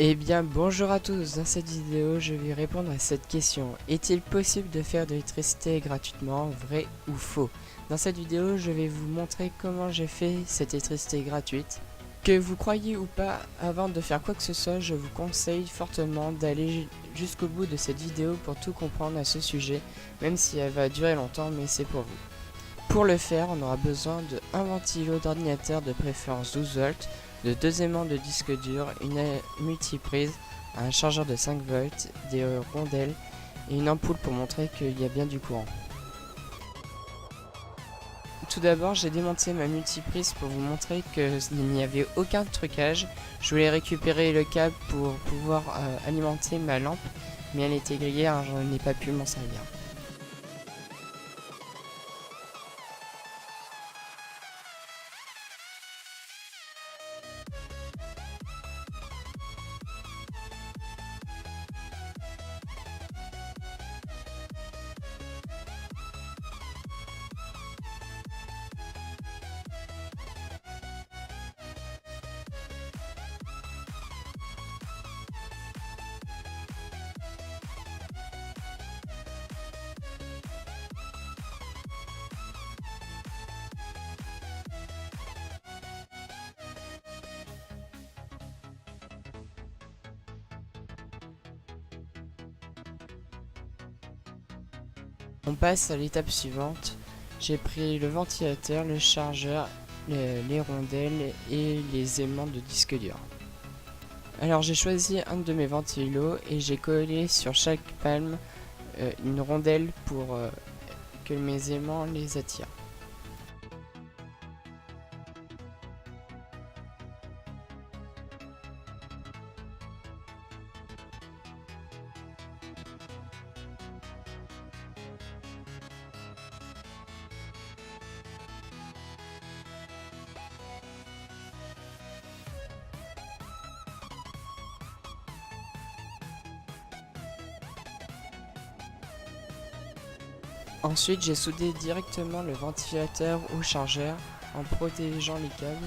Eh bien bonjour à tous, dans cette vidéo je vais répondre à cette question. Est-il possible de faire de l'électricité gratuitement, vrai ou faux? Dans cette vidéo je vais vous montrer comment j'ai fait cette électricité gratuite. Que vous croyez ou pas, avant de faire quoi que ce soit, je vous conseille fortement d'aller jusqu'au bout de cette vidéo pour tout comprendre à ce sujet, même si elle va durer longtemps, mais c'est pour vous. Pour le faire, on aura besoin de un ventilo d'ordinateur de préférence 12 volts, de 2 aimants de disque dur, une multiprise, un chargeur de 5 volts, des rondelles et une ampoule pour montrer qu'il y a bien du courant. Tout d'abord, j'ai démonté ma multiprise pour vous montrer qu'il n'y avait aucun trucage. Je voulais récupérer le câble pour pouvoir alimenter ma lampe, mais elle était grillée, alors je n'ai pas pu m'en servir. On passe à l'étape suivante. J'ai pris le ventilateur, le chargeur, les rondelles et les aimants de disque dur. Alors j'ai choisi un de mes ventilos et j'ai collé sur chaque palme une rondelle pour que mes aimants les attirent. Ensuite j'ai soudé directement le ventilateur au chargeur en protégeant les câbles.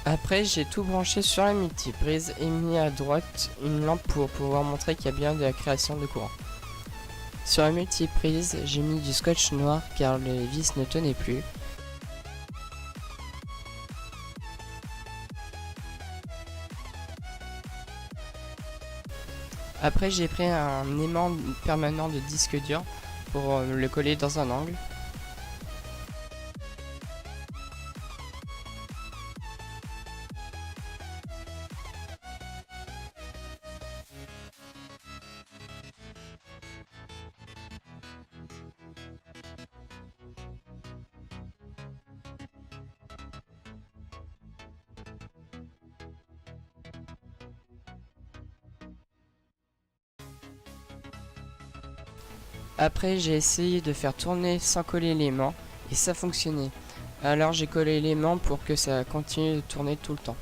Après j'ai tout branché sur la multiprise et mis à droite une lampe pour pouvoir montrer qu'il y a bien de la création de courant. Sur la multiprise j'ai mis du scotch noir car les vis ne tenaient plus. Après j'ai pris un aimant permanent de disque dur pour le coller dans un angle. Après j'ai essayé de faire tourner sans coller l'aimant et ça fonctionnait. Alors j'ai collé l'aimant pour que ça continue de tourner tout le temps.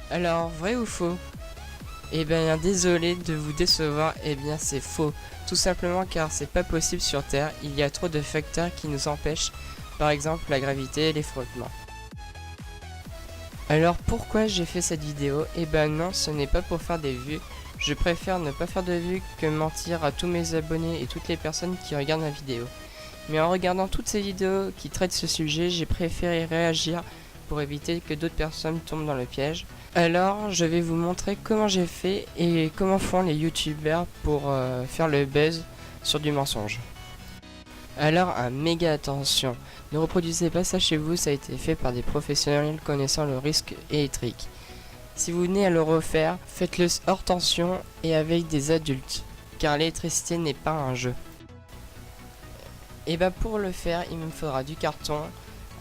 Alors vrai ou faux? Eh bien désolé de vous décevoir, eh bien c'est faux. Tout simplement car c'est pas possible sur Terre, il y a trop de facteurs qui nous empêchent, par exemple la gravité et les frottements. Alors pourquoi j'ai fait cette vidéo? Eh ben non, ce n'est pas pour faire des vues. Je préfère ne pas faire de vues que mentir à tous mes abonnés et toutes les personnes qui regardent ma vidéo. Mais en regardant toutes ces vidéos qui traitent ce sujet, j'ai préféré réagir pour éviter que d'autres personnes tombent dans le piège. Alors, je vais vous montrer comment j'ai fait et comment font les youtubeurs pour faire le buzz sur du mensonge. Alors, méga attention, ne reproduisez pas ça chez vous, ça a été fait par des professionnels connaissant le risque électrique. Si vous venez à le refaire, faites-le hors tension et avec des adultes, car l'électricité n'est pas un jeu. Et bah pour le faire, il me faudra du carton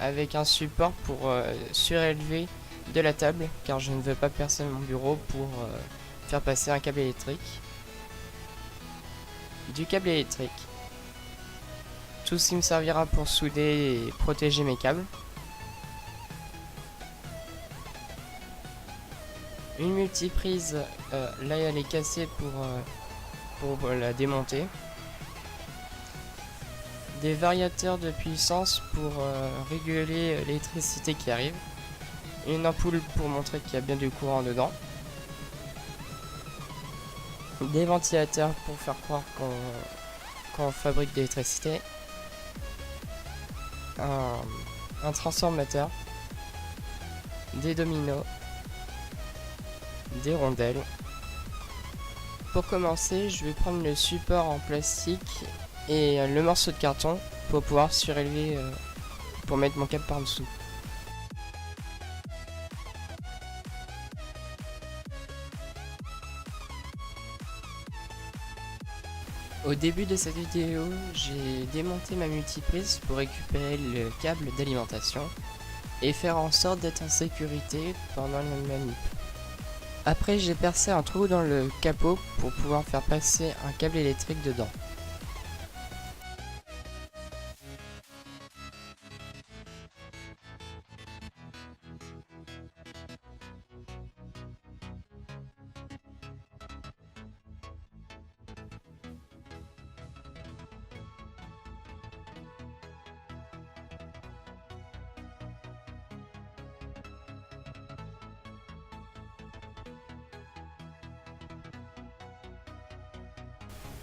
avec un support pour surélever de la table, car je ne veux pas percer mon bureau pour faire passer un câble électrique. Du câble électrique. Tout ce qui me servira pour souder et protéger mes câbles. Une multiprise, là elle est cassée pour la démonter. Des variateurs de puissance pour réguler l'électricité qui arrive. Une ampoule pour montrer qu'il y a bien du courant dedans. Des ventilateurs pour faire croire qu'on fabrique de l'électricité. Un transformateur. Des dominos. Des rondelles. Pour commencer, je vais prendre le support en plastique et le morceau de carton pour pouvoir surélever pour mettre mon câble par dessous. Au début de cette vidéo, j'ai démonté ma multiprise pour récupérer le câble d'alimentation et faire en sorte d'être en sécurité pendant la manip. Après, j'ai percé un trou dans le capot pour pouvoir faire passer un câble électrique dedans.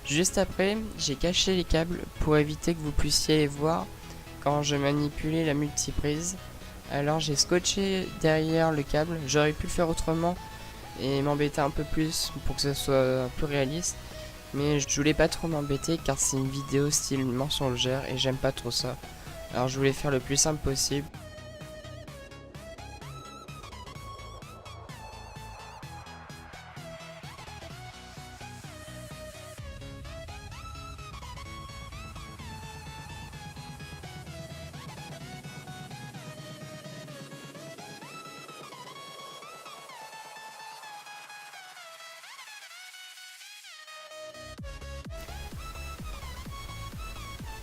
Juste après, j'ai caché les câbles pour éviter que vous puissiez les voir quand je manipulais la multiprise. Alors j'ai scotché derrière le câble, j'aurais pu le faire autrement et m'embêter un peu plus pour que ce soit plus réaliste. Mais je voulais pas trop m'embêter car c'est une vidéo style mensongère et j'aime pas trop ça. Alors je voulais faire le plus simple possible.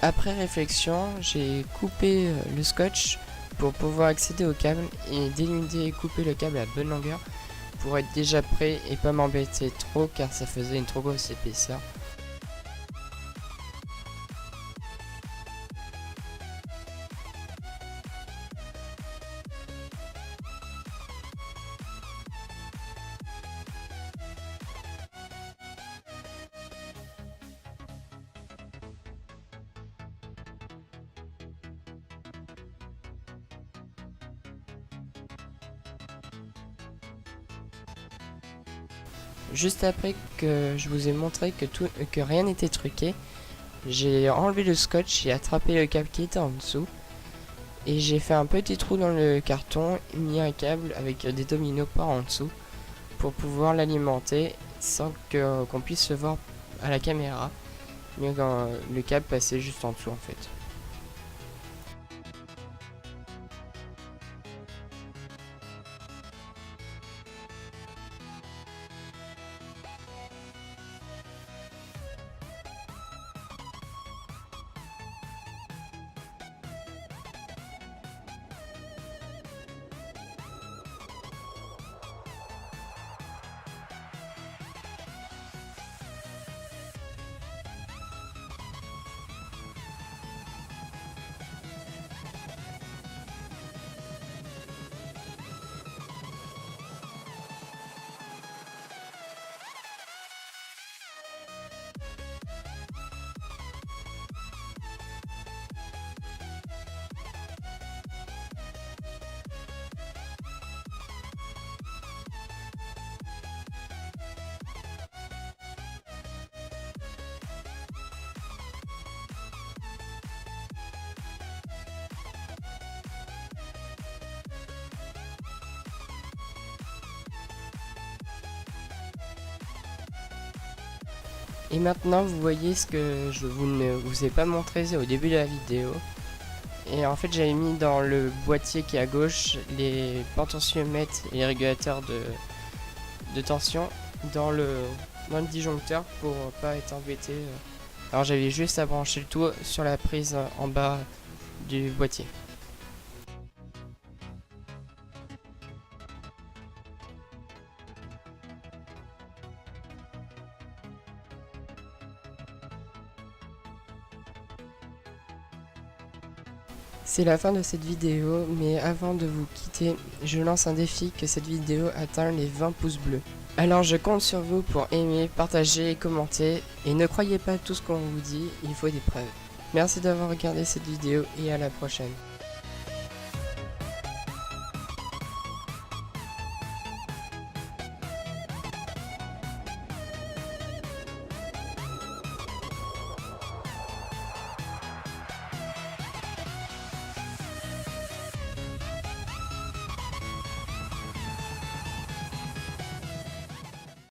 Après réflexion, j'ai coupé le scotch pour pouvoir accéder au câble et dénuder et couper le câble à bonne longueur pour être déjà prêt et pas m'embêter trop car ça faisait une trop grosse épaisseur. Juste après que je vous ai montré que rien n'était truqué, j'ai enlevé le scotch et attrapé le câble qui était en dessous. Et j'ai fait un petit trou dans le carton, mis un câble avec des dominos par en dessous pour pouvoir l'alimenter sans qu'on puisse le voir à la caméra, mais quand le câble passait juste en dessous en fait. Et maintenant vous voyez ce que je ne vous ai pas montré au début de la vidéo. Et en fait j'avais mis dans le boîtier qui est à gauche les potentiomètres et les régulateurs de tension dans le disjoncteur pour pas être embêté. Alors j'avais juste à brancher le tout sur la prise en bas du boîtier. C'est la fin de cette vidéo, mais avant de vous quitter, je lance un défi que cette vidéo atteint les 20 pouces bleus. Alors je compte sur vous pour aimer, partager et commenter, et ne croyez pas tout ce qu'on vous dit, il faut des preuves. Merci d'avoir regardé cette vidéo et à la prochaine.